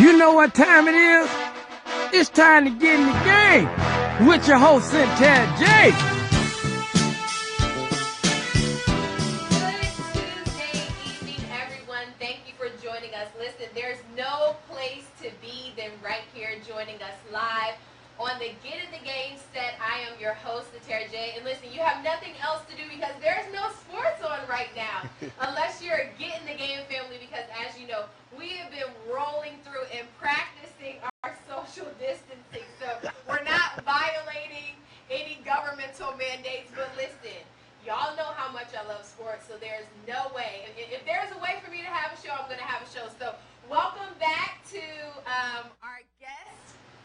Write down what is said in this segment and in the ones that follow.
You know what time it is? It's time to get in the game with your host, Terry J. Good Tuesday evening, everyone. Thank you for joining us. Listen, there's no place to be than right here joining us live on the Get in the Game set. I am your host, Terry J. And listen, you have nothing else to do because there's no sports on right now unless you're a Get in the Game family, because as you know, we have been rolling through and practicing our social distancing. So we're not violating any governmental mandates. But listen, y'all know how much I love sports, so there's no way. If there's a way for me to have a show, I'm going to have a show. So welcome back to our guest.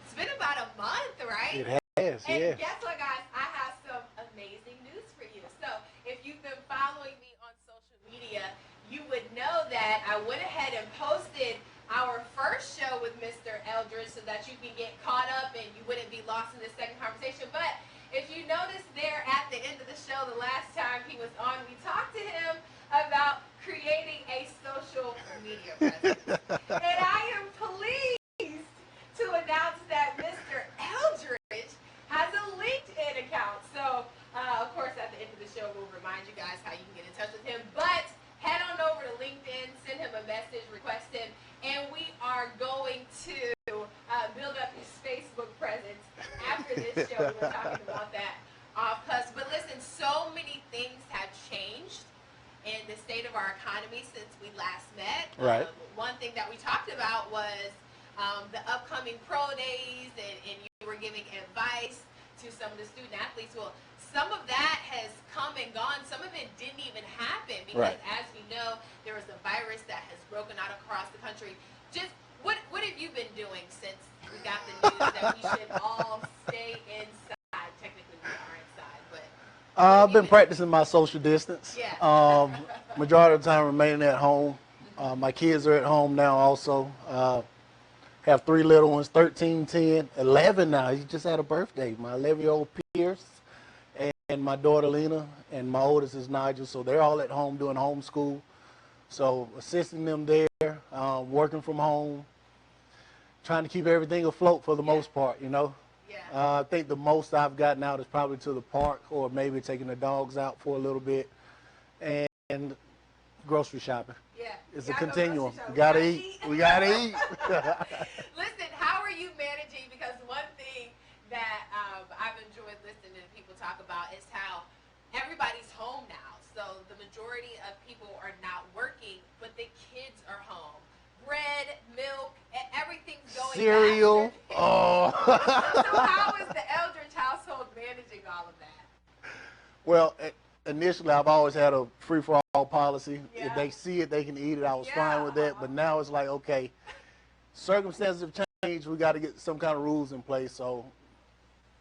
It's been about a month, right? It has, and yes. guess what, guys? I have some amazing news for you. So if you've been following me on social media, you would know that I went ahead and posted our first show with Mr. Eldridge so that you can get caught up and you wouldn't be lost in the second conversation. But if you notice there at the end of the show, the last time he was on, we talked to him about creating a social media presence. And I am pleased to announce that Mr. Eldridge has a LinkedIn account. So, of course, at the end of the show, we'll remind you guys how you can get in touch with him. But head on over to LinkedIn, send him a message, request him, and we are going to build up his Facebook presence after this show. We're talking about that off cusp. But listen, so many things have changed in the state of our economy since we last met. Right. One thing that we talked about was the upcoming pro days, and you were giving advice to some of the student athletes. Well, some of that has come and gone. Some of it didn't even happen because, as we know, there was a virus that has broken out across the country. Just what have you been doing since we got the news that we should all stay inside? Technically, we are inside, but I've been practicing my social distance. Yeah. Majority of the time remaining at home. My kids are at home now also. Have three little ones, 13, 10, 11 now. He just had a birthday. My 11-year-old Pierce and my daughter Lena, and my oldest is Nigel. So they're all at home doing homeschool. So assisting them there, working from home, trying to keep everything afloat for the most part, you know. Yeah. I think the most I've gotten out is probably to the park or maybe taking the dogs out for a little bit, and grocery shopping. Yeah. It's a continuum. We gotta eat. We gotta eat. Listen, how are you managing? Because one thing that I've enjoyed listening to people talk about is how everybody's home now. So the majority of people are not working, but the kids are home. Bread, milk, everything's going Cereal. back. Oh. So how is the Eldridge household managing all of that? Well, initially I've always had a free-for-all policy. Yeah. If they see it, they can eat it. I was fine with that. But now it's like, okay, circumstances have changed. We got to get some kind of rules in place. So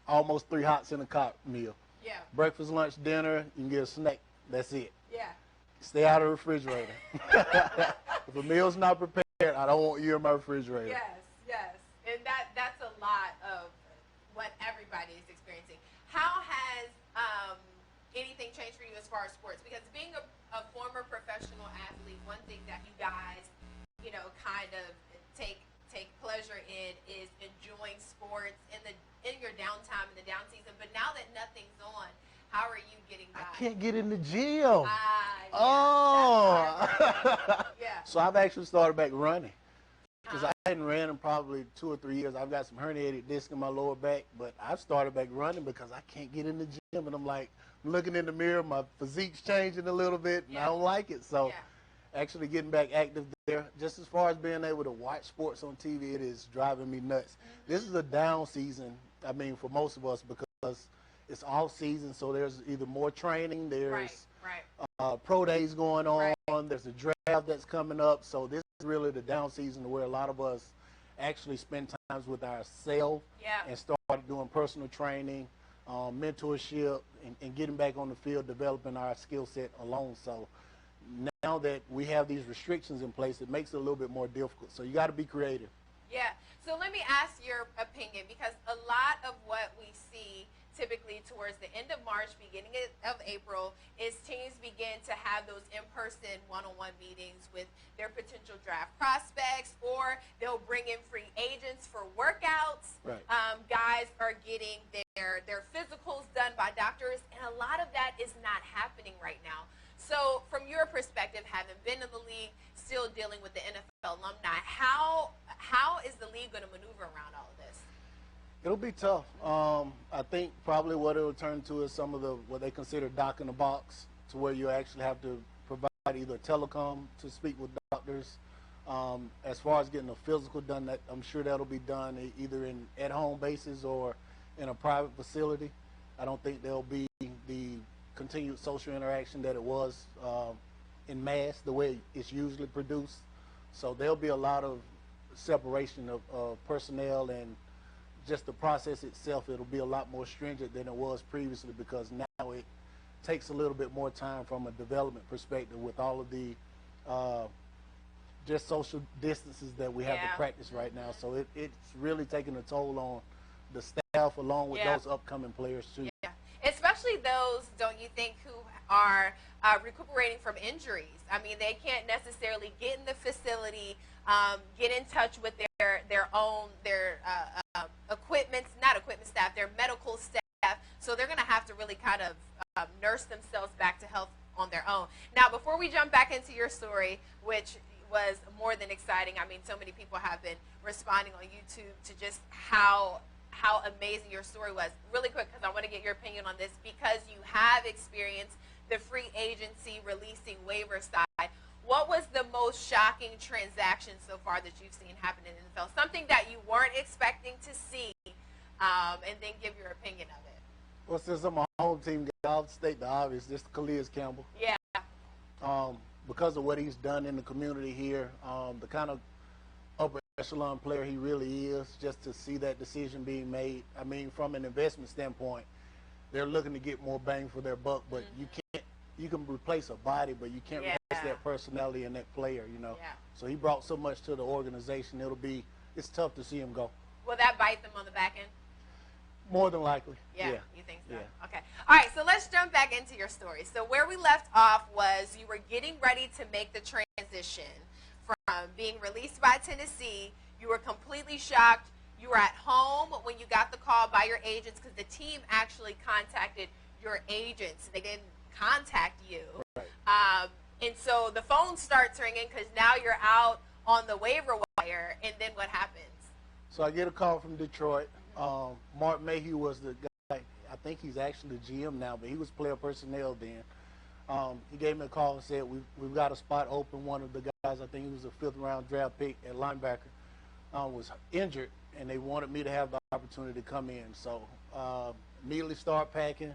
almost 3 hots in a cot meal. Yeah. Breakfast, lunch, dinner, you can get a snack. That's it. Yeah. Stay out of the refrigerator. If a meal's not prepared, I don't want you in my refrigerator. Yes, yes. And that's a lot of what everybody is experiencing. How has anything changed for you as far as sports? Because being a former professional athlete, one thing that you guys, you know, kind of take pleasure in is enjoying sports in your downtime, in the down season. But now that nothing's on, how are you getting by? I can't get in the gym. Yeah, Oh. Yeah. So I've actually started back running. Because I hadn't ran in probably 2 or 3 years. I've got some herniated disc in my lower back, but I've started back running because I can't get in the gym. And I'm like, looking in the mirror, my physique's changing a little bit, and I don't like it. So actually getting back active there. Just as far as being able to watch sports on TV, it is driving me nuts. This is a down season, I mean, for most of us, because it's off season, so there's either more training, there's pro days going on, there's a draft that's coming up. So this is really the down season where a lot of us actually spend times with ourselves and start doing personal training, mentorship, and getting back on the field, developing our skill set alone. So now that we have these restrictions in place, it makes it a little bit more difficult. So you got to be creative. Yeah. So let me ask your opinion, because a lot of what we see typically towards the end of March, beginning of April, is teams begin to have those in-person one-on-one meetings with their potential draft prospects, or they'll bring in free agents for workouts. Right. Guys are getting their physicals done by doctors, and a lot of that is not happening right now. So from your perspective, having been in the league, still dealing with the NFL alumni, how is the league going to maneuver around all of this? It'll be tough. I think probably what it'll turn to is some of what they consider doc in the box, to where you actually have to provide either telecom to speak with doctors. As far as getting a physical done, that I'm sure that'll be done either in at-home basis or in a private facility. I don't think there'll be the continued social interaction that it was in mass, the way it's usually produced. So there'll be a lot of separation of personnel, and just the process itself, it'll be a lot more stringent than it was previously, because now it takes a little bit more time from a development perspective with all of the just social distances that we have to practice right now. So it's really taking a toll on the staff, along with those upcoming players too. Yeah, especially those, don't you think, who are recuperating from injuries? I mean, they can't necessarily get in the facility, get in touch with their equipment staff, their medical staff. So they're going to have to really kind of nurse themselves back to health on their own. Now, before we jump back into your story, which was more than exciting. I mean, so many people have been responding on YouTube to just how amazing your story was. Really quick, because I want to get your opinion on this, because you have experienced the free agency releasing waiver side. What was the most shocking transaction so far that you've seen happen in the NFL? Something that you weren't expecting to see, and then give your opinion of it. Well, since I'm a home team guy, I'll state the obvious. This is Calais Campbell. Yeah. Because of what he's done in the community here, the kind of upper echelon player he really is, just to see that decision being made. I mean, from an investment standpoint, they're looking to get more bang for their buck, but you can replace a body, but you can't replace that personality and that player, you know. Yeah. So he brought so much to the organization. It's tough to see him go. Will that bite them on the back end? More than likely. Yeah, you think so? Yeah. Okay. All right, so let's jump back into your story. So where we left off was you were getting ready to make the transition from being released by Tennessee. You were completely shocked. You were at home when you got the call by your agents, because the team actually contacted your agents. They didn't contact you. Right. And so the phone starts ringing, because now you're out on the waiver wire, and then what happens? So I get a call from Detroit. Mark Mayhew was the guy. I think he's actually the GM now, but he was player personnel then. He gave me a call and said, we've got a spot open. One of the guys, I think he was a 5th-round draft pick at linebacker, was injured, and they wanted me to have the opportunity to come in. So immediately start packing.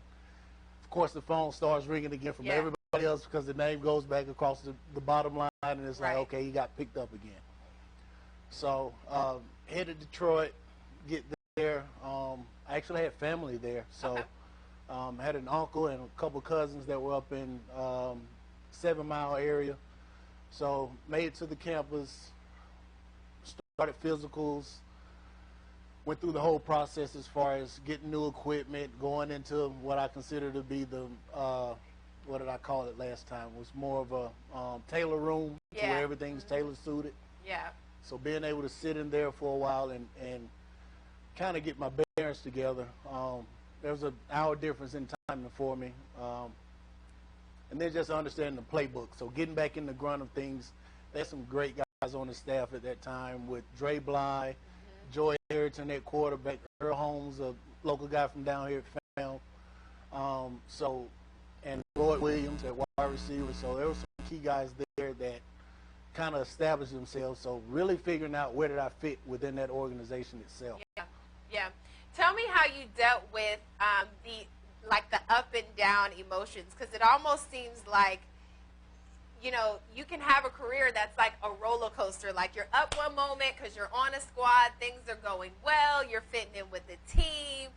Of course, the phone starts ringing again from everybody else, because the name goes back across the bottom line, and it's like, okay, he got picked up again. So headed to Detroit, get there. I actually had family there, so had an uncle and a couple cousins that were up in 7 Mile area. So made it to the campus, started physicals, went through the whole process as far as getting new equipment, going into what I consider to be the what did I call it last time? It was more of a tailor room, to where everything's tailor suited. Yeah. So being able to sit in there for a while and kind of get my bearings together. There was an hour difference in time for me. And then just understanding the playbook. So getting back in the grunt of things. There's some great guys on the staff at that time, with Dre Bly, Joy Harrington at quarterback, Earl Holmes, a local guy from down here at FAM. And Lloyd Williams at wide receiver. So there were some key guys there that kind of established themselves. So really figuring out where did I fit within that organization itself. Yeah. Tell me how you dealt with the up and down emotions, because it almost seems like, you can have a career that's like a roller coaster. Like, you're up one moment because you're on a squad, things are going well, you're fitting in with the team,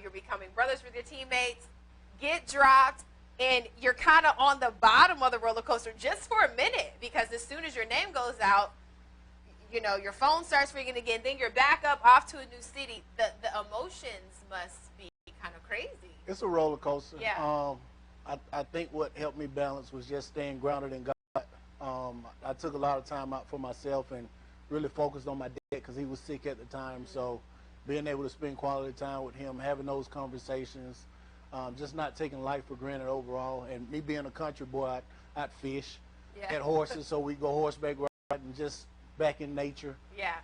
you're becoming brothers with your teammates, get dropped, and you're kind of on the bottom of the roller coaster just for a minute, because as soon as your name goes out, your phone starts ringing again, then you're back up off to a new city. The emotions must be kind of crazy. It's a roller coaster. Yeah. I think what helped me balance was just staying grounded in God. I took a lot of time out for myself and really focused on my dad because he was sick at the time. So being able to spend quality time with him, having those conversations, just not taking life for granted overall. And me being a country boy, I'd fish, had horses, so we go horseback riding, just back in nature. Yeah.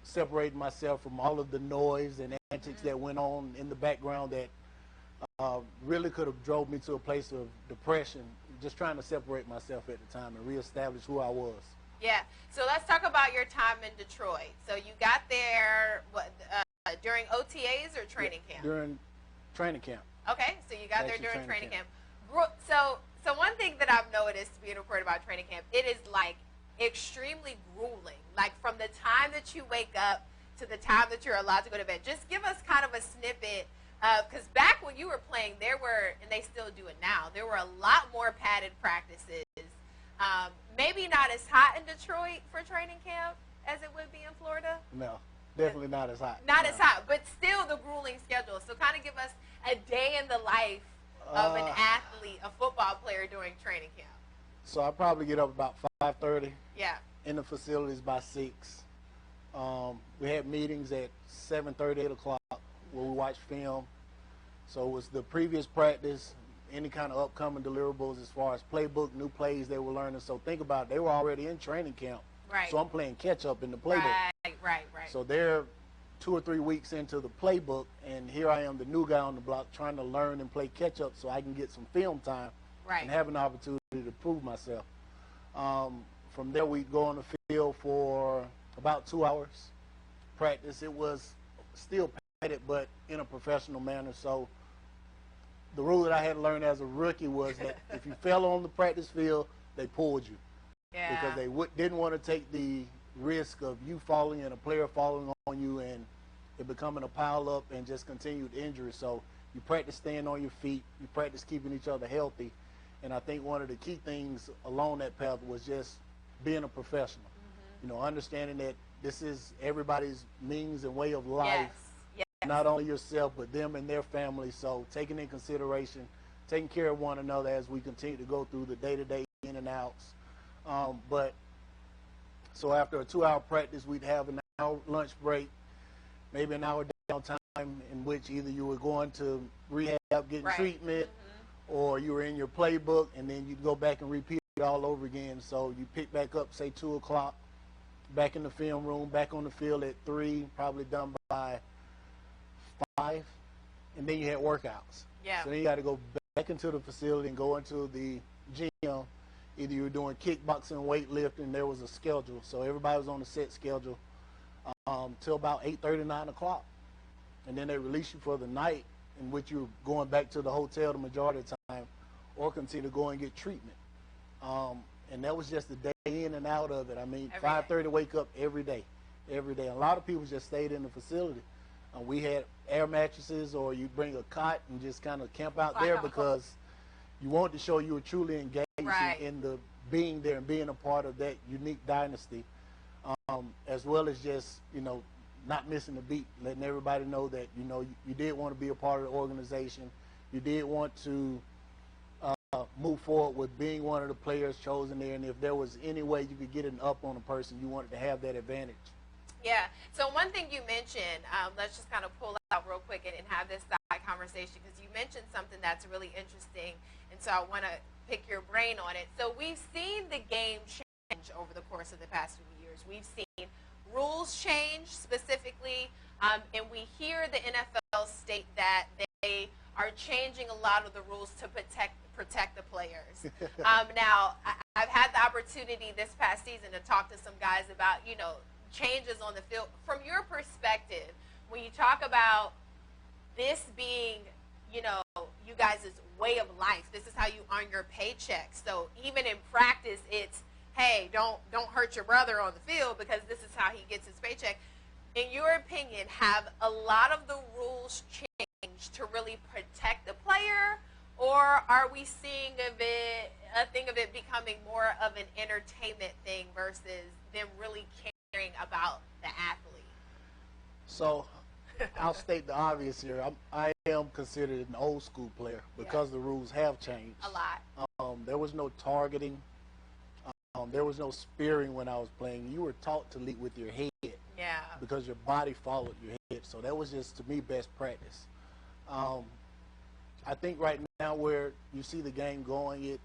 Separating myself from all of the noise and antics that went on in the background that really could have drove me to a place of depression, just trying to separate myself at the time and reestablish who I was. Yeah. So let's talk about your time in Detroit. So you got there during OTAs or training camp? During training camp. Okay. So you got there during training camp. So one thing that I've noticed being reported about training camp, it is like extremely grueling. Like from the time that you wake up to the time that you're allowed to go to bed. Just give us kind of a snippet. Because back when you were playing, there were, and they still do it now, there were a lot more padded practices. Maybe not as hot in Detroit for training camp as it would be in Florida. No, definitely not as hot. Not as hot, but still the grueling schedule. So kind of give us a day in the life of an athlete, a football player during training camp. So I probably get up about 5:30. Yeah. In the facilities by 6. We had meetings at 7:30, 8 o'clock where we watched film. So it was the previous practice, any kind of upcoming deliverables as far as playbook, new plays they were learning. So think about it, they were already in training camp. Right. So I'm playing catch up in the playbook. Right. So they're 2 or 3 weeks into the playbook, and here I am, the new guy on the block, trying to learn and play catch up so I can get some film time and have an opportunity to prove myself. From there, we go on the field for about 2 hours. Practice, it was still padded, but in a professional manner. So the rule that I had to learn as a rookie was that if you fell on the practice field, they pulled you. Yeah. Because they didn't want to take the risk of you falling and a player falling on you and it becoming a pile up and just continued injury. So you practice staying on your feet, you practice keeping each other healthy. And I think one of the key things along that path was just being a professional. You know, understanding that this is everybody's means and way of life. Yes. Not only yourself, but them and their family. So taking in consideration, taking care of one another as we continue to go through the day-to-day in and outs. So after a 2-hour practice, we'd have an hour lunch break, maybe an hour downtime in which either you were going to rehab, getting treatment, or you were in your playbook, and then you'd go back and repeat it all over again. So you pick back up, say 2 o'clock, back in the film room, back on the field at 3, probably done by 5, and then you had workouts. Yeah. So then you got to go back into the facility and go into the gym. Either you were doing kickboxing, weightlifting, there was a schedule. So everybody was on a set schedule till about 8:30, 9 o'clock. And then they release you for the night, in which you're going back to the hotel the majority of the time, or continue to go and get treatment. And that was just the day in and out of it. I mean, 5:30 wake up every day. A lot of people just stayed in the facility. We had air mattresses, or you bring a cot and just kind of camp out there because you wanted to show you were truly engaged in the being there and being a part of that unique dynasty, as well as just, you know, not missing a beat, letting everybody know that, you know, you did want to be a part of the organization. You did want to move forward with being one of the players chosen there, and if there was any way you could get an up on a person, you wanted to have that advantage. Yeah. So one thing you mentioned, let's just kind of pull out real quick and have this side conversation, because you mentioned something that's really interesting, and so I want to pick your brain on it. So we've seen the game change over the course of the past few years. We've seen rules change specifically, and we hear the NFL state that they are changing a lot of the rules to protect the players. Now, I've had the opportunity this past season to talk to some guys about, you know, changes on the field. From your perspective, when you talk about this being, you know, you guys' way of life, this is how you earn your paycheck. So even in practice, it's, hey, don't hurt your brother on the field because this is how he gets his paycheck. In your opinion, have a lot of the rules changed to really protect the player, or are we seeing a thing of it becoming more of an entertainment thing versus them really caring about the athlete? So I'll state the obvious here. I am am considered an old school player because the rules have changed. A lot. There was no targeting. There was no spearing when I was playing. You were taught to lead with your head because your body followed your head. So that was just, to me, best practice. I think right now where you see the game going, it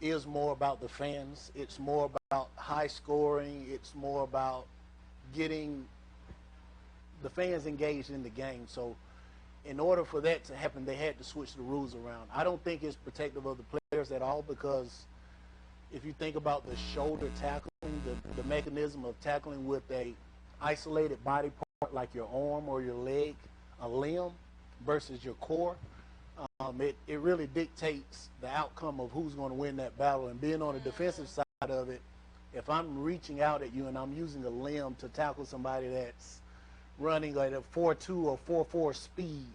is more about the fans. It's more about high scoring. It's more about getting the fans engaged in the game. So in order for that to happen, they had to switch the rules around. I don't think it's protective of the players at all, because if you think about the shoulder tackling, the mechanism of tackling with a isolated body part like your arm or your leg, a limb, versus your core, it really dictates the outcome of who's going to win that battle. And being on the defensive side of it, if I'm reaching out at you and I'm using a limb to tackle somebody that's running like a 4.2 or 4.4 speed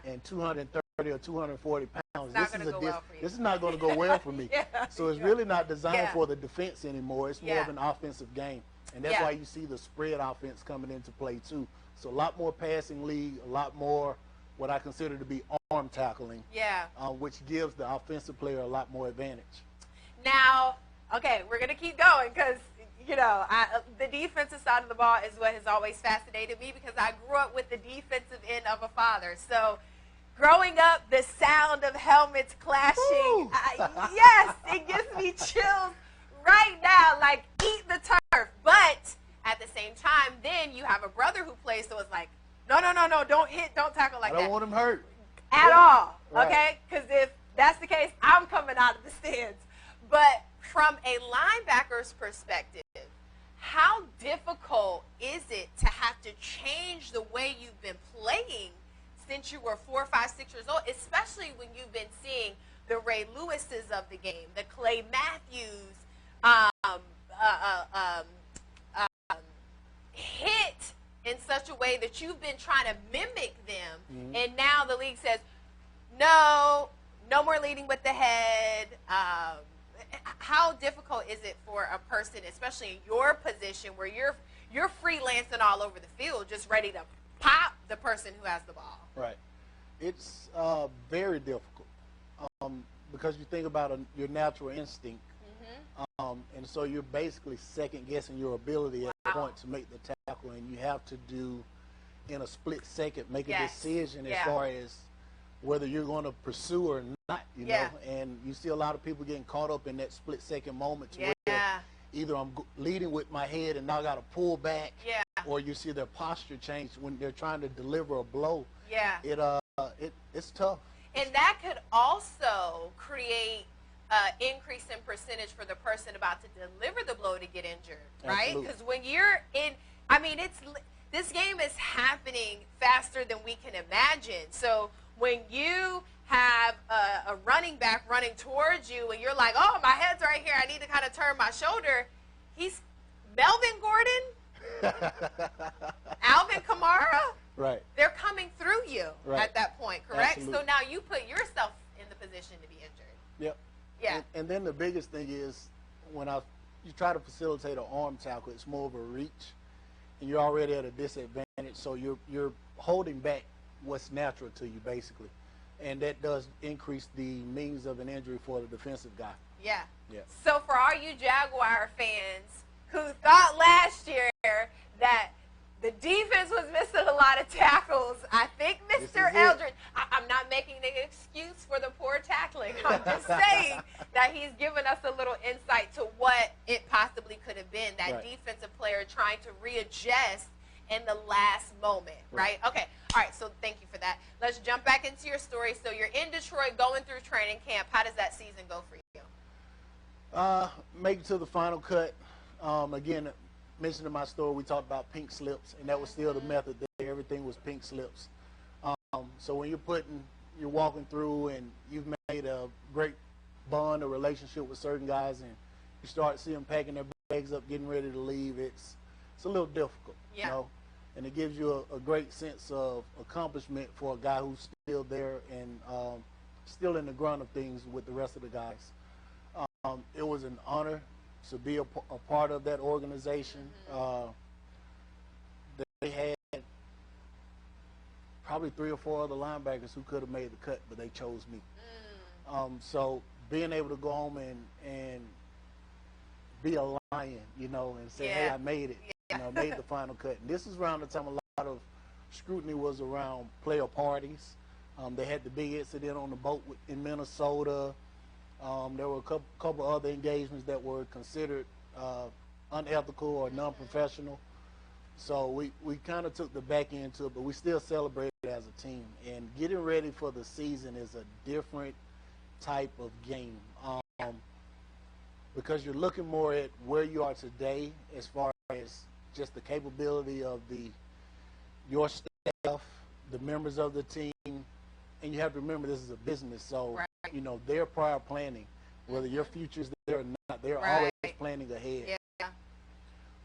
and 230 or 240 pounds, this is not going to go well for me. So it's really not designed for the defense anymore. It's more of an offensive game. And that's why you see the spread offense coming into play too. So a lot more passing league, a lot more what I consider to be arm tackling, which gives the offensive player a lot more advantage. Now, okay, we're going to keep going because, you know, the defensive side of the ball is what has always fascinated me, because I grew up with the defensive end of a father. So growing up, the sound of helmets clashing, yes, it gives me chills right now, like eat the turf. But at the same time, then you have a brother who plays, so it's like, no, don't hit, don't tackle like that. I don't want him hurt. At all, okay? Because if that's the case, I'm coming out of the stands. But from a linebacker's perspective, how difficult is it to have to change the way you've been playing since you were 4, 5, 6 years old, especially when you've been seeing the Ray Lewises of the game, the Clay Matthews, hit in such a way that you've been trying to mimic them, and now the league says, no more leading with the head. How difficult is it for a person, especially in your position, where you're freelancing all over the field, just ready to pop the person who has the ball? Right. It's very difficult because you think about your natural instinct, and so you're basically second guessing your ability at the point to make the tackle, and you have to do, in a split second, make a decision as far as whether you're going to pursue or not, you know. And you see a lot of people getting caught up in that split second moment to where either I'm leading with my head and now I got to pull back, or you see their posture change when they're trying to deliver a blow. It's tough. And that could also create increase in percentage for the person about to deliver the blow to get injured, right? Because when you're in, I mean, this game is happening faster than we can imagine. So when you have a running back running towards you and you're like, oh, my head's right here, I need to kind of turn my shoulder, he's Melvin Gordon, Alvin Kamara, right? They're coming through you at that point, correct? Absolutely. So now you put yourself in the position to be injured. Yep. Yeah. And then the biggest thing is when you try to facilitate an arm tackle, it's more of a reach, and you're already at a disadvantage, so you're holding back what's natural to you, basically. And that does increase the means of an injury for the defensive guy. Yeah. So for all you Jaguar fans who thought last year that the defense was missing a lot of tackles, I think Mr. Eldridge, I'm not making an excuse for the poor tackling. I'm just saying that he's given us a little insight to what it possibly could have been, that defensive player trying to readjust in the last moment, right? Okay, all right, so thank you for that. Let's jump back into your story. So you're in Detroit going through training camp. How does that season go for you? Make it to the final cut. Again, mentioned in my story, we talked about pink slips, and that was still the method there. Everything was pink slips. So when you're walking through and you've made a great bond or relationship with certain guys, and you start seeing them packing their bags up, getting ready to leave, it's a little difficult, you know, and it gives you a great sense of accomplishment for a guy who's still there and still in the grunt of things with the rest of the guys. It was an honor to be a part of that organization. They had probably 3 or 4 other linebackers who could have made the cut, but they chose me. So being able to go home and be a lion, you know, and say, hey, I made it, you know, made the final cut. And this is around the time a lot of scrutiny was around player parties. They had the big incident on the boat in Minnesota. There were a couple other engagements that were considered unethical or non-professional. So we kind of took the back end to it, but we still celebrated as a team. And getting ready for the season is a different type of game because you're looking more at where you are today as far as just the capability of your staff, the members of the team, and you have to remember this is a business. So, you know, they're prior planning. Whether your future is there or not, they're always planning ahead.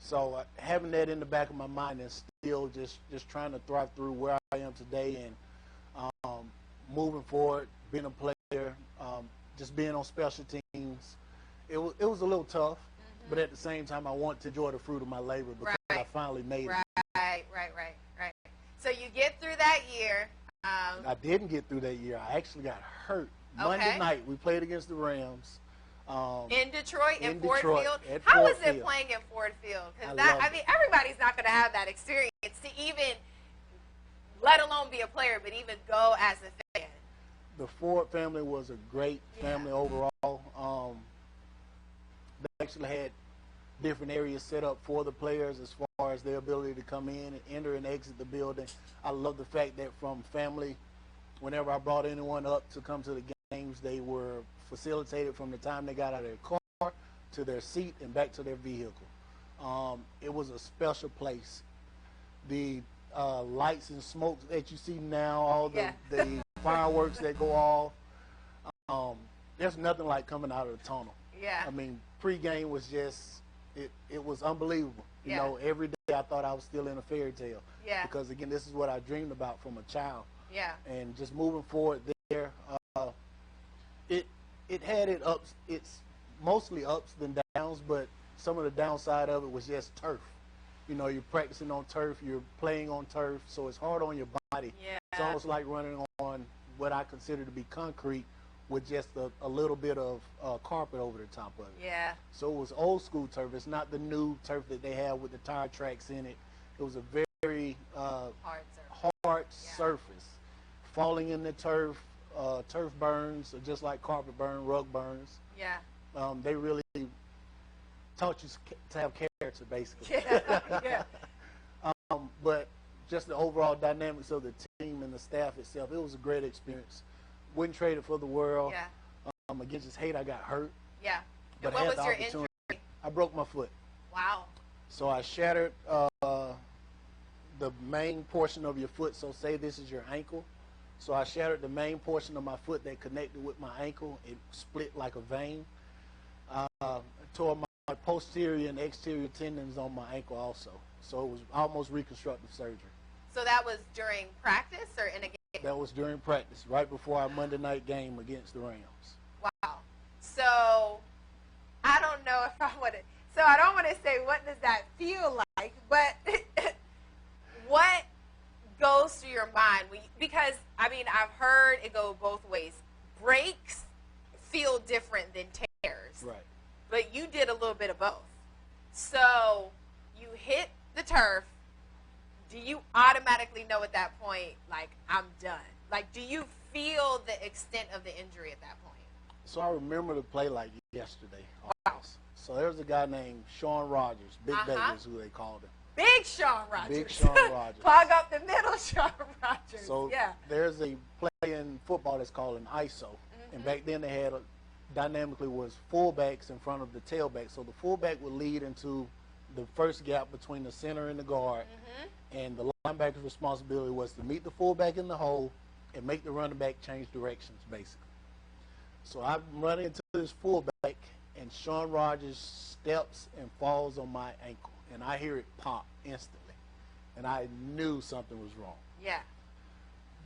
So having that in the back of my mind and still just trying to thrive through where I am today and moving forward, being a player, just being on special teams, it was a little tough, but at the same time I want to enjoy the fruit of my labor because I finally made it. Right. So you get through that year. I didn't get through that year. I actually got hurt. Monday night, we played against the Rams. In Detroit, in Ford Detroit, Field. How was it playing in Ford Field? Because I mean, everybody's not going to have that experience to even, let alone be a player, but even go as a fan. The Ford family was a great family overall. They actually had different areas set up for the players as far as their ability to come in and enter and exit the building. I love the fact that from family, whenever I brought anyone up to come to the games, they were facilitated from the time they got out of their car to their seat and back to their vehicle. It was a special place. The lights and smoke that you see now, all the fireworks that go off, there's nothing like coming out of the tunnel. I mean, pregame was just, it was unbelievable. You know, every day I thought I was still in a fairy tale. Because, again, this is what I dreamed about from a child. And just moving forward there, it had it's mostly ups than downs, but some of the downside of it was just turf. You know, you're practicing on turf, you're playing on turf, so it's hard on your body. It's almost like running on what I consider to be concrete with just a little bit of carpet over the top of it. So it was old school turf. It's not the new turf that they have with the tire tracks in it. It was a very hard surface. Falling in the turf, turf burns, just like carpet burn, rug burns. They really taught you to have character, basically. But just the overall dynamics of the team and the staff itself, it was a great experience. Wouldn't trade it for the world. Against this hate, I got hurt. But what was your injury? I broke my foot. Wow. So I shattered the main portion of your foot. So say this is your ankle. So I shattered the main portion of my foot that connected with my ankle. It split like a vein. Tore my posterior and exterior tendons on my ankle also. So it was almost reconstructive surgery. So that was during practice or in a game? That was during practice, right before our Monday night game against the Rams. Wow. So I don't know if I want to. So I don't want to say what does that feel like, but what goes through your mind because I mean I've heard it go both ways. Breaks feel different than tears. But you did a little bit of both. So you hit the turf. Do you automatically know at that point, like, I'm done? Like, do you feel the extent of the injury at that point? So I remember the play like yesterday. Wow. So there was a guy named Sean Rogers, Big Baby is who they called him. Big Sean Rogers. Big Sean Rogers. Plug up the middle, Sean Rogers. So there's a play in football that's called an ISO. And back then they had, dynamically was fullbacks in front of the tailback. So the fullback would lead into the first gap between the center and the guard. And the linebacker's responsibility was to meet the fullback in the hole and make the running back change directions, basically. So I'm running into this fullback, and Sean Rogers steps and falls on my ankle. And I hear it pop instantly. And I knew something was wrong.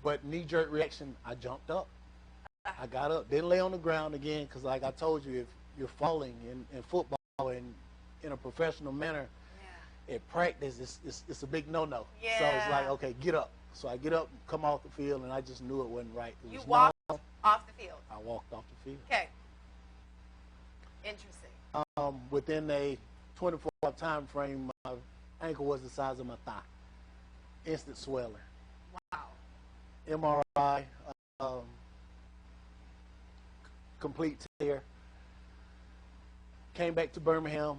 But knee-jerk reaction, I jumped up. I got up, didn't lay on the ground again, because like I told you, if you're falling in football and in a professional manner, at practice, it's a big no-no. So it's like, okay, get up. So I get up, come off the field, and I just knew it wasn't right. It You was walked off the field. I walked off the field. Okay. Interesting. Within a 24-hour time frame, my ankle was the size of my thigh. Instant swelling. Wow. MRI, complete tear. Came back to Birmingham,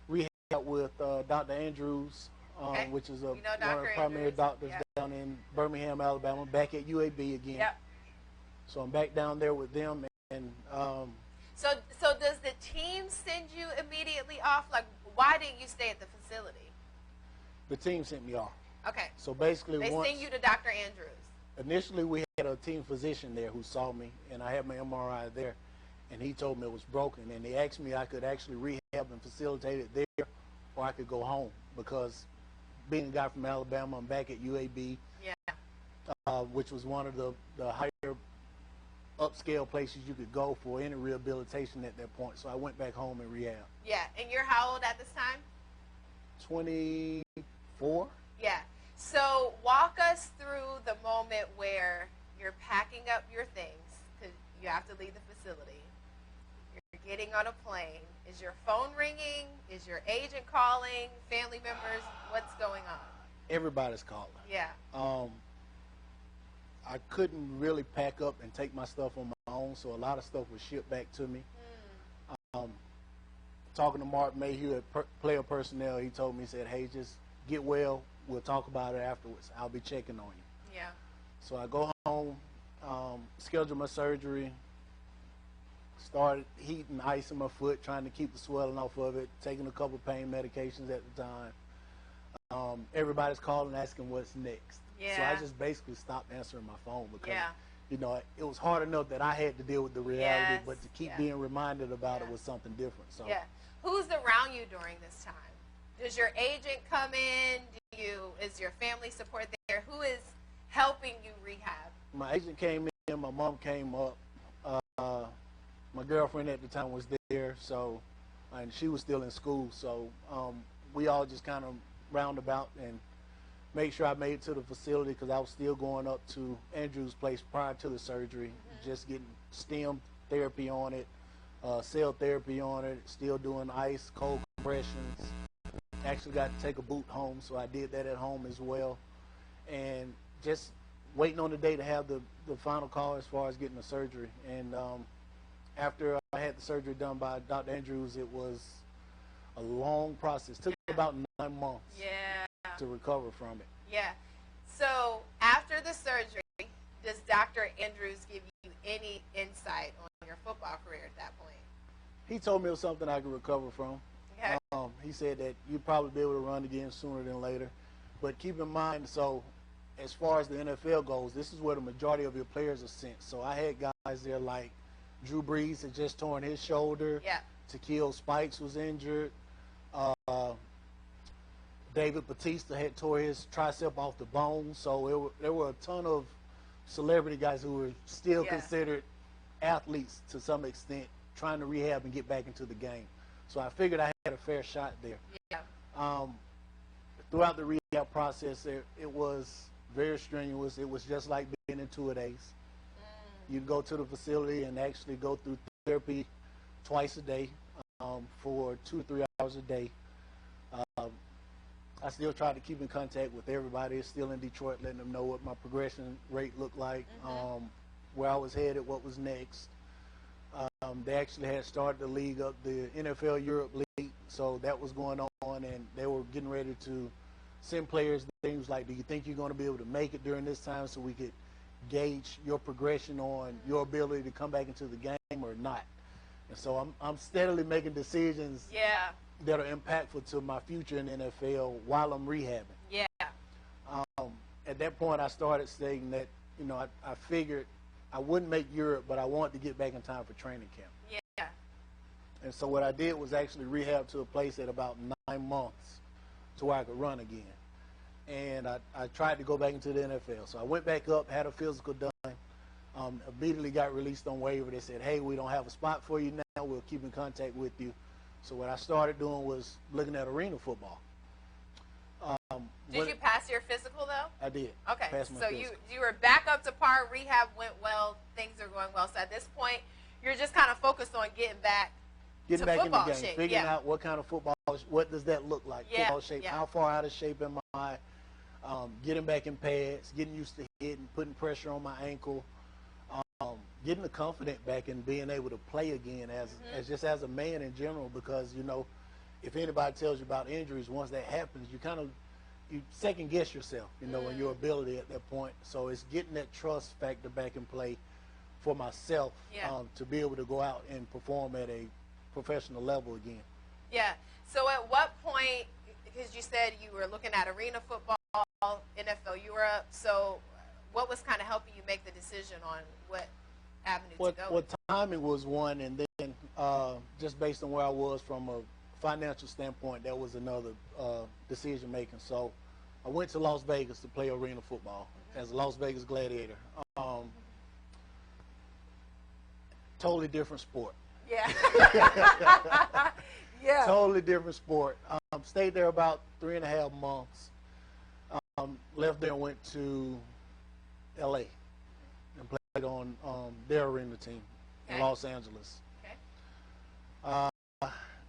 rehab with Dr. Andrews, Okay. which is We know one of Dr. the primary Andrews. doctors Yep. down in Birmingham, Alabama, back at UAB again. Yep. So I'm back down there with them. And So does the team send you immediately off? Like, why didn't you stay at the facility? the team sent me off. Okay. So basically, They send you to Dr. Andrews. Initially, we had a team physician there who saw me, and I had my MRI there, and he told me it was broken, and he asked me I could actually rehab and facilitate it there, or I could go home, because being a guy from Alabama, I'm back at UAB, which was one of the higher upscale places you could go for any rehabilitation at that point. So I went back home and rehab. Yeah, and you're how old at this time? 24. Yeah. So walk us through the moment where you're packing up your things, because you have to leave the facility. You're getting on a plane. Is your phone ringing? Is your agent calling? Family members? What's going on? Everybody's calling. Yeah. I couldn't really pack up and take my stuff on my own, so a lot of stuff was shipped back to me. Talking to Mark Mayhew at Player Personnel, he told me, he said, hey, just get well. We'll talk about it afterwards. I'll be checking on you. Yeah. So I go home, schedule my surgery, started heating ice in my foot, trying to keep the swelling off of it, taking a couple pain medications at the time. Everybody's calling asking what's next. Yeah. So I just basically stopped answering my phone because, you know, it was hard enough that I had to deal with the reality, but to keep being reminded about it was something different. So who's around you during this time? Does your agent come in? Is your family support there? Who is helping you rehab? My agent came in, my mom came up, my girlfriend at the time was there, so, and she was still in school, so we all just kind of roundabout and made sure I made it to the facility, because I was still going up to Andrew's place prior to the surgery, just getting stem therapy on it, cell therapy on it, still doing ice, cold compressions. Actually got to take a boot home, so I did that at home as well. And just waiting on the day to have the final call as far as getting the surgery. And after I had the surgery done by Dr. Andrews, it was a long process. It took about 9 months to recover from it. Yeah. So after the surgery, does Dr. Andrews give you any insight on your football career at that point? He told me it was something I could recover from. Okay. He said that you'd probably be able to run again sooner than later. But keep in mind, so as far as the NFL goes, this is where the majority of your players are sent. So I had guys there like Drew Brees had just torn his shoulder. Yeah. Takil Spikes was injured. David Batista had tore his tricep off the bone. So there were a ton of celebrity guys who were still considered athletes to some extent, trying to rehab and get back into the game. So I figured I had a fair shot there. Yeah. Throughout the rehab process, it was very strenuous. It was just like being in two-a-days. You'd go to the facility and actually go through therapy twice a day for 2 to 3 hours a day. I still try to keep in contact with everybody. It's still in Detroit, letting them know what my progression rate looked like, where I was headed, what was next. They actually had started the league up, the NFL Europe League, so that was going on, and they were getting ready to send players things like, do you think you're going to be able to make it during this time, so we could gauge your progression on your ability to come back into the game or not. And so I'm steadily making decisions that are impactful to my future in the NFL while I'm rehabbing. Yeah. At that point, I started saying that, you know, I figured I wouldn't make Europe, but I wanted to get back in time for training camp. Yeah. And so what I did was actually rehab to a place at about 9 months to where I could run again. And I tried to go back into the NFL. So I went back up, had a physical done, immediately got released on waiver. They said, hey, we don't have a spot for you now. We'll keep in contact with you. So what I started doing was looking at arena football. Did you pass your physical, though? I did. Okay. Passed my So physical. you were back up to par. Rehab went well. Things are going well. So at this point, you're just kind of focused on getting back to football in the game, shape. figuring out what kind of football, what does that look like, football shape, how far out of shape am I, getting back in pads, getting used to hitting, putting pressure on my ankle, getting the confidence back and being able to play again as just as a man in general, because, you know, if anybody tells you about injuries, once that happens, you second guess yourself, you know, and your ability at that point. So it's getting that trust factor back in play for myself to be able to go out and perform at a professional level again. Yeah. So at what point, because you said you were looking at arena football, NFL Europe, so what was kind of helping you make the decision on what avenue to go? What timing was one, and then just based on where I was from a financial standpoint, that was another decision making. So I went to Las Vegas to play arena football as a Las Vegas Gladiator. Totally different sport. Yeah. Totally different sport. Stayed there about 3.5 months. Left there and went to LA and played on their arena team in Los Angeles.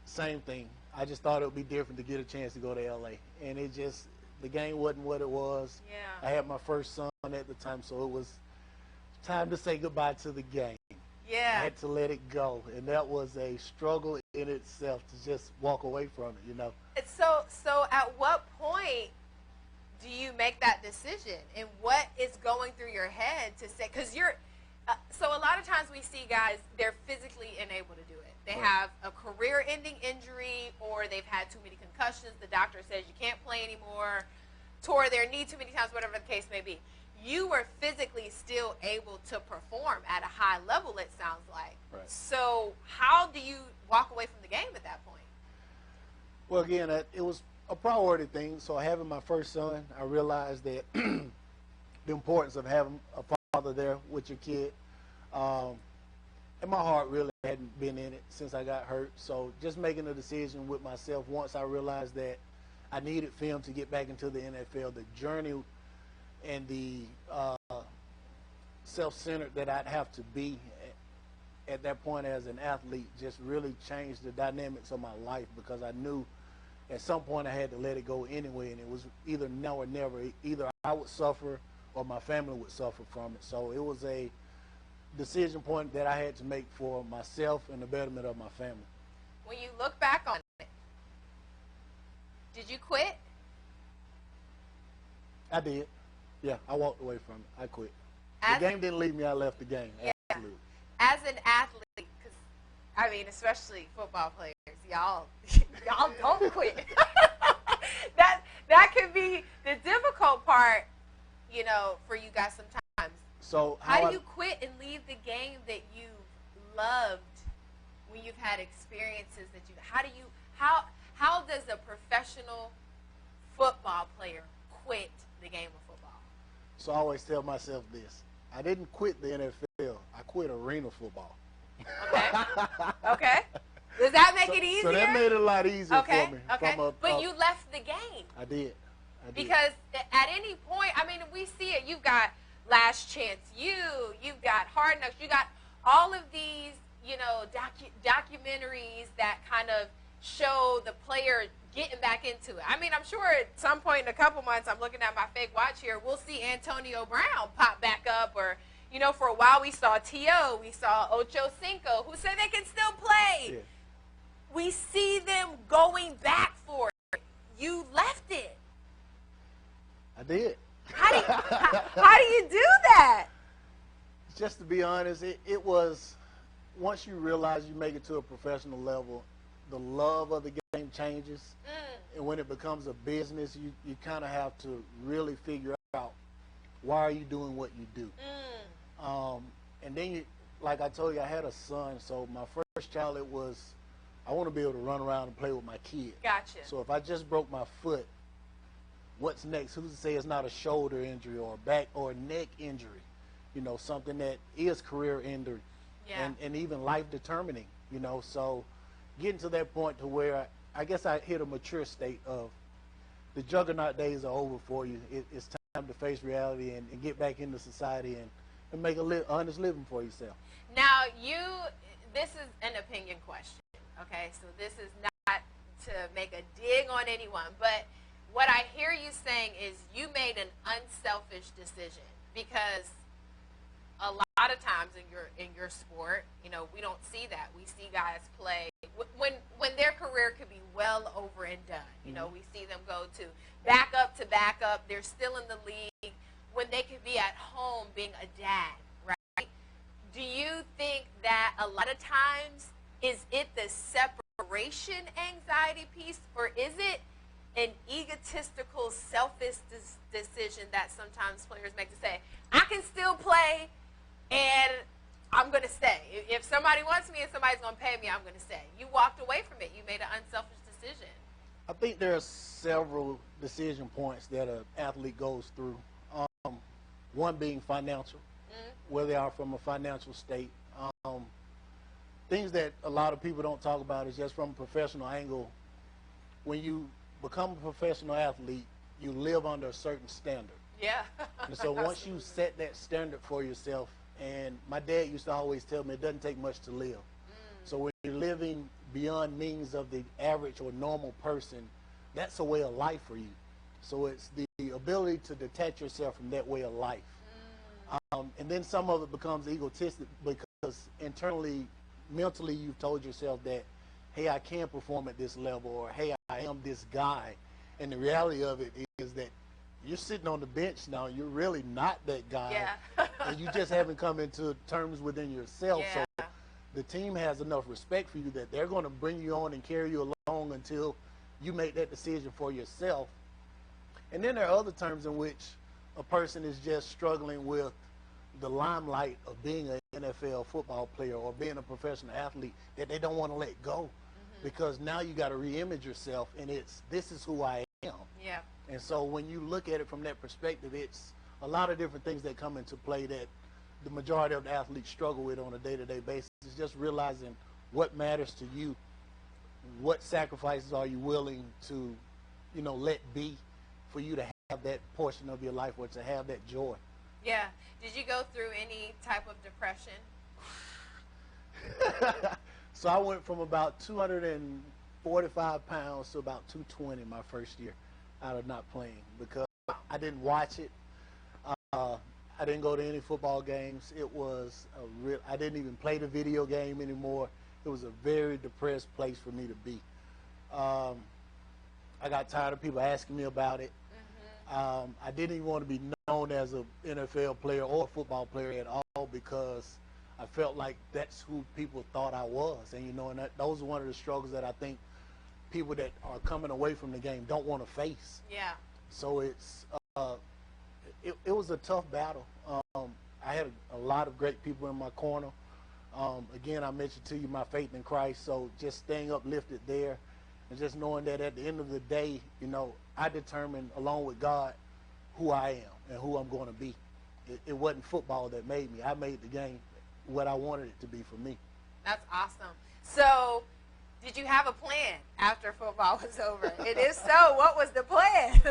Same thing. I just thought it would be different to get a chance to go to LA, and the game wasn't what it was. I had my first son at the time, so it was time to say goodbye to the game. I had to let it go, and that was a struggle in itself to just walk away from it, you know. So at what point do you make that decision, and what is going through your head to say, because you're, so a lot of times we see guys, they're physically unable to do it. They have a career-ending injury, or they've had too many concussions. The doctor says you can't play anymore, tore their knee too many times, whatever the case may be. You were physically still able to perform at a high level, it sounds like. So how do you walk away from the game at that point? Well, again, it was a priority thing. So having my first son, I realized that the importance of having a father there with your kid. And my heart really hadn't been in it since I got hurt. So just making a decision with myself once I realized that I needed film to get back into the NFL, the journey and the self-centered that I'd have to be at that point as an athlete just really changed the dynamics of my life, because I knew at some point I had to let it go anyway, and it was either now or never. Either I would suffer or my family would suffer from it. So it was a decision point that I had to make for myself and the betterment of my family. When you look back on it, did you quit? I did. Yeah, I walked away from it. I quit. The game didn't leave me. I left the game. Absolutely. As an athlete, because, I mean, especially football players, y'all don't quit. That could be the difficult part, you know, for you guys sometimes. So how do you quit and leave the game that you loved when you've had experiences that you? How does a professional football player quit the game of football? So I always tell myself this: I didn't quit the NFL. I quit arena football. Okay. Does that make it easier? So that made it a lot easier for me. But you left the game. I did. Because at any point, I mean, we see it. You've got Last Chance you've got Hard Knocks, you got all of these, you know, documentaries that kind of show the player getting back into it. I mean, I'm sure at some point in a couple months, I'm looking at my fake watch here, we'll see Antonio Brown pop back up, or, you know, for a while we saw T.O., we saw Ocho Cinco, who said they can still play. We see them going back for it. You left it. I did. How do you do that? Just to be honest, it was, once you realize you make it to a professional level, the love of the game changes. And when it becomes a business, you kind of have to really figure out, why are you doing what you do? And then, like I told you, I had a son, so my first child, it was, I want to be able to run around and play with my kid. Gotcha. So if I just broke my foot, what's next? Who's to say it's not a shoulder injury or a back or a neck injury? You know, something that is career ending and even life determining, you know. So getting to that point to where I guess I hit a mature state of, the juggernaut days are over for you. It's time to face reality and get back into society and make a honest living for yourself. Now, this is an opinion question, okay? So this is not to make a dig on anyone, but what I hear you saying is you made an unselfish decision, because a lot of times in your sport, you know, we don't see that. We see guys play when their career could be well over and done. You know, we see them go to back up. They're still in the league when they could be at home being a dad, right? Do you think that a lot of times is it the separation anxiety piece, or is it an egotistical, selfish decision that sometimes players make to say, I can still play and I'm going to stay. If somebody wants me and somebody's going to pay me, I'm going to stay. You walked away from it. You made an unselfish decision. I think there are several decision points that an athlete goes through. One being financial, where they are from a financial state. Things that a lot of people don't talk about is just from a professional angle. When you become a professional athlete, you live under a certain standard. Yeah. And so once you set that standard for yourself, and my dad used to always tell me it doesn't take much to live. So when you're living beyond means of the average or normal person, that's a way of life for you. So it's the ability to detach yourself from that way of life. And then some of it becomes egotistic because internally, mentally, you've told yourself that, hey, I can perform at this level, or hey, I am this guy. And the reality of it is that you're sitting on the bench now. You're really not that guy. Yeah. And you just haven't come into terms within yourself. Yeah. So the team has enough respect for you that they're going to bring you on and carry you along until you make that decision for yourself. And then there are other terms in which a person is just struggling with the limelight of being an NFL football player or being a professional athlete that they don't want to let go. Because now you got to re-image yourself, and this is who I am. Yeah. And so when you look at it from that perspective, it's a lot of different things that come into play that the majority of the athletes struggle with on a day-to-day basis. It's just realizing what matters to you, what sacrifices are you willing to, you know, let be for you to have that portion of your life or to have that joy. Yeah. Did you go through any type of depression? So I went from about 245 pounds to about 220 my first year out of not playing because I didn't watch it. I didn't go to any football games. It was I didn't even play the video game anymore. It was a very depressed place for me to be. I got tired of people asking me about it. I didn't even want to be known as an NFL player or a football player at all because I felt like that's who people thought I was. And, you know, and those are one of the struggles that I think people that are coming away from the game don't want to face. Yeah. So it's it was a tough battle. I had a lot of great people in my corner. Again, I mentioned to you my faith in Christ, so just staying uplifted there and just knowing that at the end of the day, you know, I determined along with God who I am and who I'm going to be. It wasn't football that made me. I made the game what I wanted it to be for me. That's awesome. So, did you have a plan after football was over? And if so, what was the plan?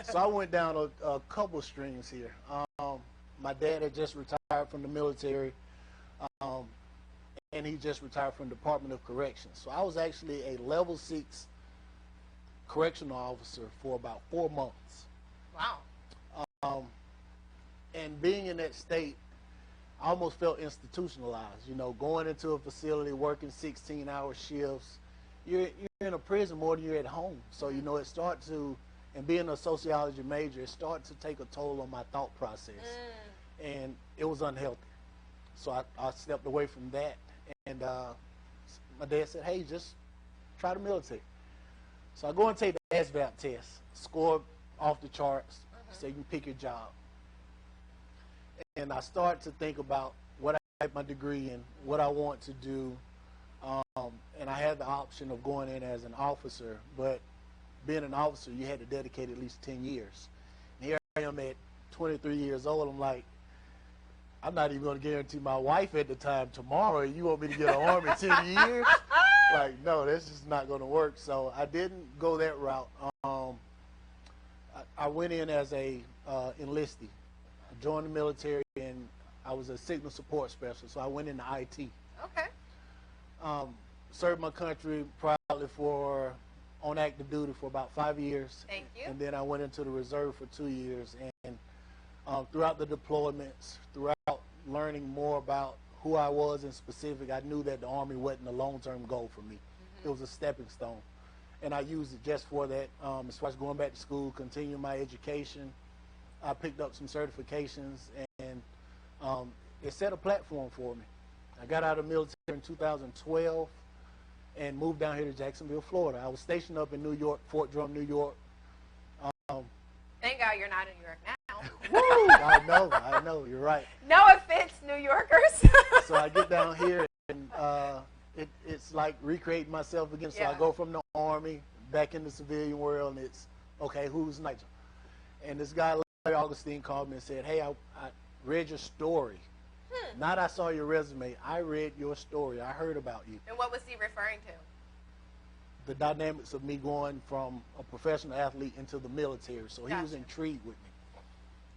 So I went down a couple streams here. My dad had just retired from the military, and he just retired from the Department of Corrections. So I was actually a level 6 correctional officer for about 4 months. Wow. And being in that state, I almost felt institutionalized. You know, going into a facility, working 16-hour shifts. You're in a prison more than you're at home. So, you know, it started to, and being a sociology major, it started to take a toll on my thought process. And it was unhealthy. So I stepped away from that. And my dad said, hey, just try the military. So I go and take the ASVAB test, score off the charts, so you can pick your job. And I start to think about what I have my degree in, what I want to do. And I had the option of going in as an officer, but being an officer, you had to dedicate at least 10 years. And here I am at 23 years old. I'm like, I'm not even going to guarantee my wife at the time tomorrow. You want me to get an Army 10 years? Like, no, that's just not going to work. So I didn't go that route. I went in as a enlistee. I joined the military, and I was a signal support specialist, so I went into IT. Okay. Served my country proudly on active duty for about 5 years. Thank you. And then I went into the reserve for 2 years. And throughout the deployments, throughout learning more about who I was in specific, I knew that the Army wasn't a long-term goal for me. It was a stepping stone. And I used it just for that. As far as going back to school, continuing my education, I picked up some certifications, and it set a platform for me. I got out of the military in 2012 and moved down here to Jacksonville, Florida. I was stationed up in New York, Fort Drum, New York. Thank God you're not in New York now. Woo! I know, you're right. No offense, New Yorkers. So I get down here, and it's like recreating myself again. So I go from the Army back in the civilian world, and it's, okay, who's Nigel? And this guy, Larry Augustine, called me and said, hey, I read your story. Not I saw your resume. I read your story. I heard about you. And what was he referring to? The dynamics of me going from a professional athlete into the military. So he was intrigued with me.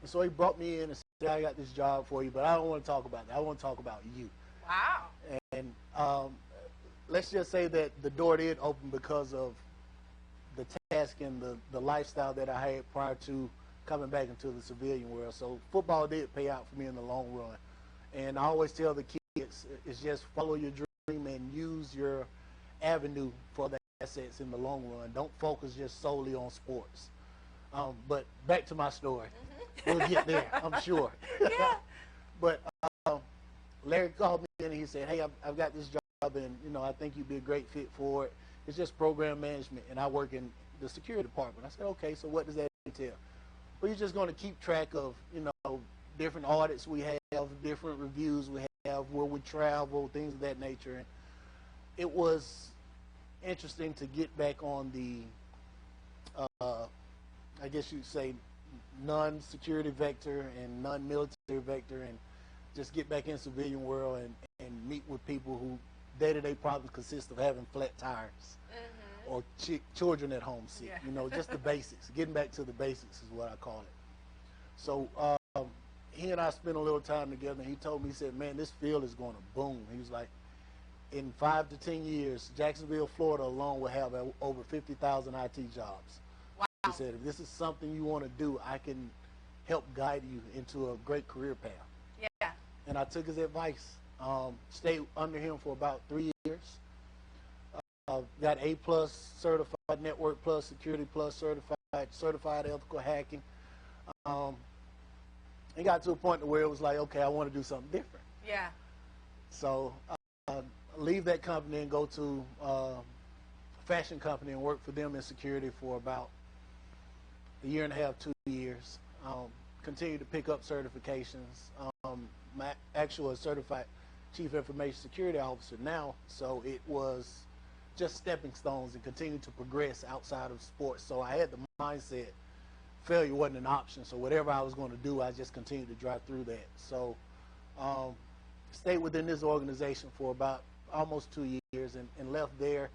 And so he brought me in and said, I got this job for you, but I don't want to talk about that. I want to talk about you. Wow. And let's just say that the door did open because of the task and the lifestyle that I had prior to coming back into the civilian world. So football did pay out for me in the long run. And I always tell the kids, it's just follow your dream and use your avenue for the assets in the long run. Don't focus just solely on sports. But back to my story. We'll get there, I'm sure. Yeah. But Larry called me and he said, hey, I've got this job, and I think you'd be a great fit for it. It's just program management, and I work in the security department. I said, okay, so what does that entail? Well, you're just going to keep track of, different audits we have, different reviews we have, where we travel, things of that nature. And it was interesting to get back on the, I guess you'd say, non-security vector and non-military vector, and just get back in the civilian world and meet with people who day-to-day problems consist of having flat tires or children at home sick. Just the basics. Getting back to the basics is what I call it. So he and I spent a little time together, and he told me, he said, man, this field is going to boom. He was like, in 5 to 10 years, Jacksonville, Florida alone will have over 50,000 IT jobs. Wow. He said, if this is something you want to do, I can help guide you into a great career path. Yeah. And I took his advice. Stayed under him for about 3 years. Got A+ certified, Network Plus, Security Plus certified ethical hacking. It got to a point where it was like, okay, I want to do something different. Yeah. So leave that company and go to a fashion company and work for them in security for about a year and a half, 2 years. Continue to pick up certifications. My actual certified Chief Information Security Officer now, so it was just stepping stones and continue to progress outside of sports. So I had the mindset failure wasn't an option, so whatever I was going to do, I just continued to drive through that. So stayed within this organization for about almost 2 years and left there,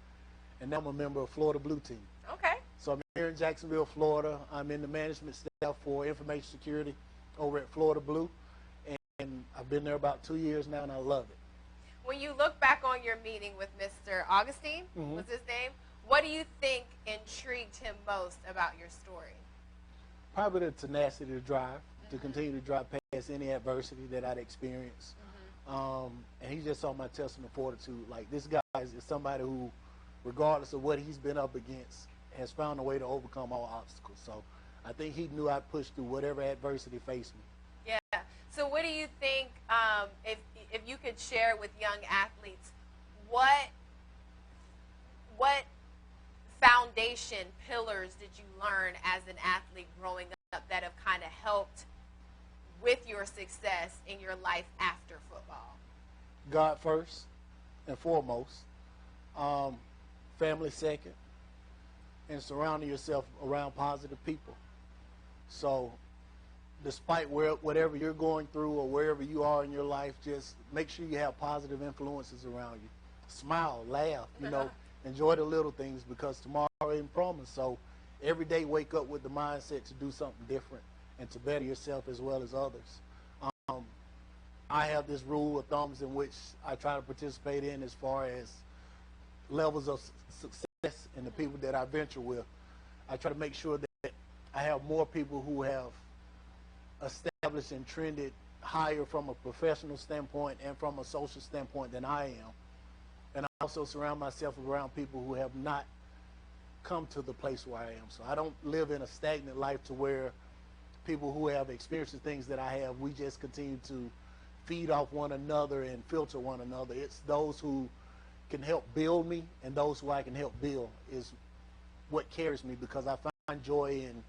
and now I'm a member of Florida Blue Team. Okay. So I'm here in Jacksonville, Florida. I'm in the management staff for information security over at Florida Blue, and I've been there about 2 years now, and I love it. When you look back on your meeting with Mr. Augustine, was his name, what do you think intrigued him most about your story? Probably the tenacity to drive, to continue to drive past any adversity that I'd experienced. And he just saw my testament of fortitude. Like, this guy is somebody who, regardless of what he's been up against, has found a way to overcome all obstacles. So I think he knew I'd push through whatever adversity faced me. Yeah. So what do you think, if you could share with young athletes, what foundation pillars did you learn as an athlete growing up that have kind of helped with your success in your life after football? God first and foremost, family second, and surrounding yourself around positive people. So despite whatever you're going through or wherever you are in your life, just make sure you have positive influences around you. Smile, laugh, enjoy the little things, because tomorrow ain't promised. So every day wake up with the mindset to do something different and to better yourself as well as others. I have this rule of thumbs in which I try to participate in as far as levels of success and the people that I venture with. I try to make sure that I have more people who have established and trended higher from a professional standpoint and from a social standpoint than I am. And I also surround myself around people who have not come to the place where I am. So I don't live in a stagnant life to where people who have experienced the things that I have, we just continue to feed off one another and filter one another. It's those who can help build me and those who I can help build is what carries me, because I find joy in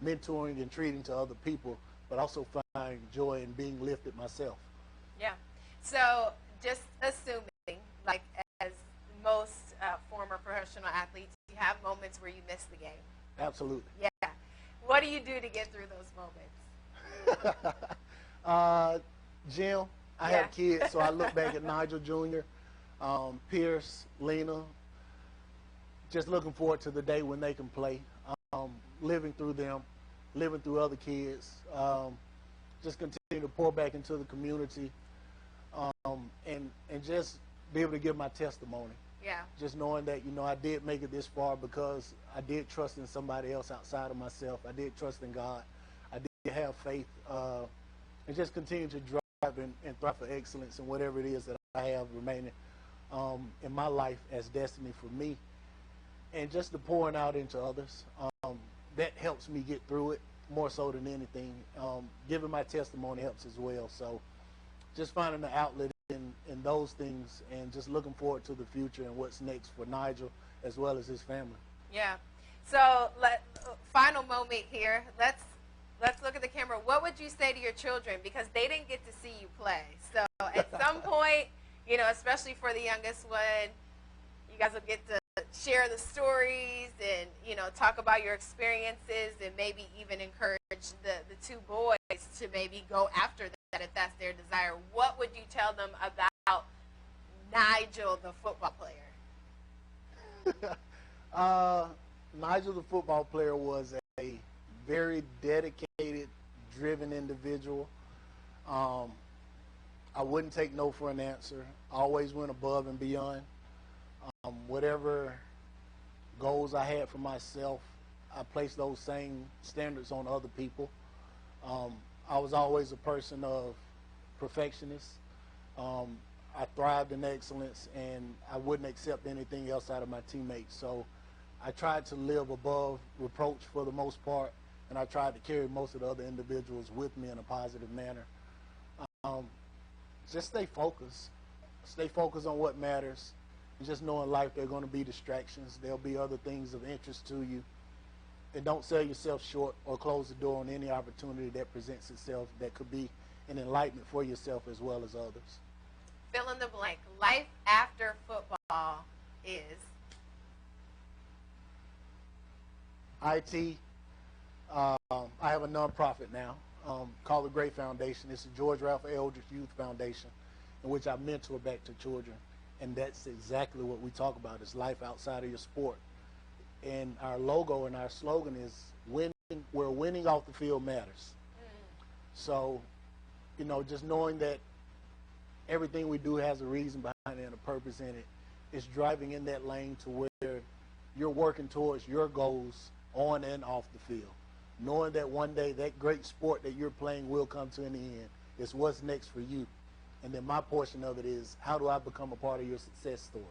mentoring and treating to other people, but also find joy in being lifted myself. Yeah. So just assuming, like as most former professional athletes, you have moments where you miss the game. Absolutely. Yeah. What do you do to get through those moments? Jim, I have kids, so I look back at Nigel Jr., Pierce, Lena, just looking forward to the day when they can play, living through them, living through other kids, just continue to pour back into the community, and just be able to give my testimony. Yeah. Just knowing that, you know, I did make it this far because I did trust in somebody else outside of myself. I did trust in God. I did have faith, and just continue to drive and thrive for excellence in whatever it is that I have remaining in my life as destiny for me. And just the pouring out into others, that helps me get through it more so than anything. Giving my testimony helps as well. So just finding the outlet in those things and just looking forward to the future and what's next for Nigel as well as his family. Yeah. So final moment here. Let's look at the camera. What would you say to your children? Because they didn't get to see you play. So at some point, you know, especially for the youngest one, you guys will get to share the stories and, you know, talk about your experiences and maybe even encourage the two boys to maybe go after that if that's their desire. What would you tell them about Nigel, the football player? Nigel, the football player, was a very dedicated, driven individual. I wouldn't take no for an answer. I always went above and beyond. Whatever goals I had for myself, I placed those same standards on other people. I was always a person of perfectionist. I thrived in excellence, and I wouldn't accept anything else out of my teammates. So I tried to live above reproach for the most part, and I tried to carry most of the other individuals with me in a positive manner. Just stay focused. Stay focused on what matters. And just know in life there are going to be distractions. There'll be other things of interest to you. And don't sell yourself short or close the door on any opportunity that presents itself that could be an enlightenment for yourself as well as others. Fill in the blank. Life after football is? IT. I have a nonprofit now called the Great Foundation. It's the George Ralph Eldridge Youth Foundation, in which I mentor back to children. And that's exactly what we talk about, is life outside of your sport. And our logo and our slogan is winning, where winning off the field matters. So, you know, just knowing that everything we do has a reason behind it and a purpose in it, is driving in that lane to where you're working towards your goals on and off the field. Knowing that one day that great sport that you're playing will come to an end. It's what's next for you. And then my portion of it is, how do I become a part of your success story?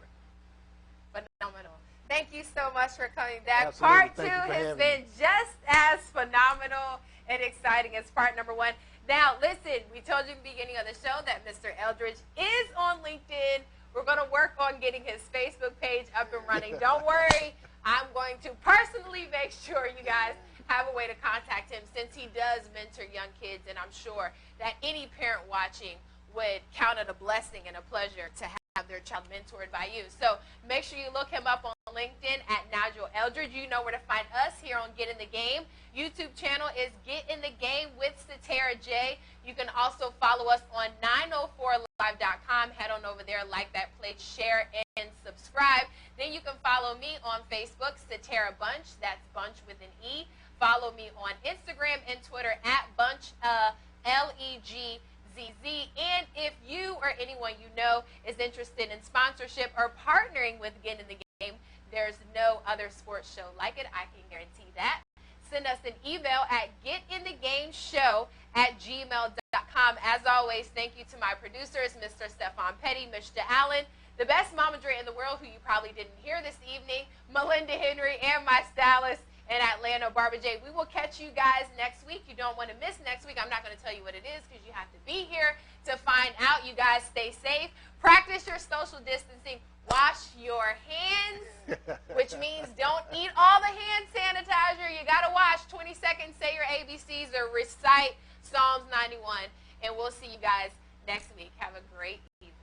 Phenomenal. Thank you so much for coming back. Absolutely. Part two has been just as phenomenal and exciting as part number one. Now, listen, we told you in the beginning of the show that Mr. Eldridge is on LinkedIn. We're going to work on getting his Facebook page up and running. Don't worry. I'm going to personally make sure you guys have a way to contact him, since he does mentor young kids, and I'm sure that any parent watching would count it a blessing and a pleasure to have their child mentored by you. So make sure you look him up on LinkedIn at Nigel Eldridge. You know where to find us here on Get in the Game. YouTube channel is Get in the Game with Satara J. You can also follow us on 904live.com. Head on over there, like that page, share, and subscribe. Then you can follow me on Facebook, Satara Bunch. That's Bunch with an E. Follow me on Instagram and Twitter at Bunch, LEGZZ. And if you or anyone you know is interested in sponsorship or partnering with Get in the Game, there's no other sports show like it. I can guarantee that. Send us an email at getinthegameshow@gmail.com. As always, thank you to my producers, Mr. Stefan Petty, Mr. Allen, the best momadre in the world who you probably didn't hear this evening, Melinda Henry, and my stylist in Atlanta, Barbara J. We will catch you guys next week. You don't want to miss next week. I'm not going to tell you what it is because you have to be here to find out. You guys stay safe. Practice your social distancing. Wash your hands, which means don't eat all the hand sanitizer. You got to wash 20 seconds, say your ABCs, or recite Psalms 91. And we'll see you guys next week. Have a great evening.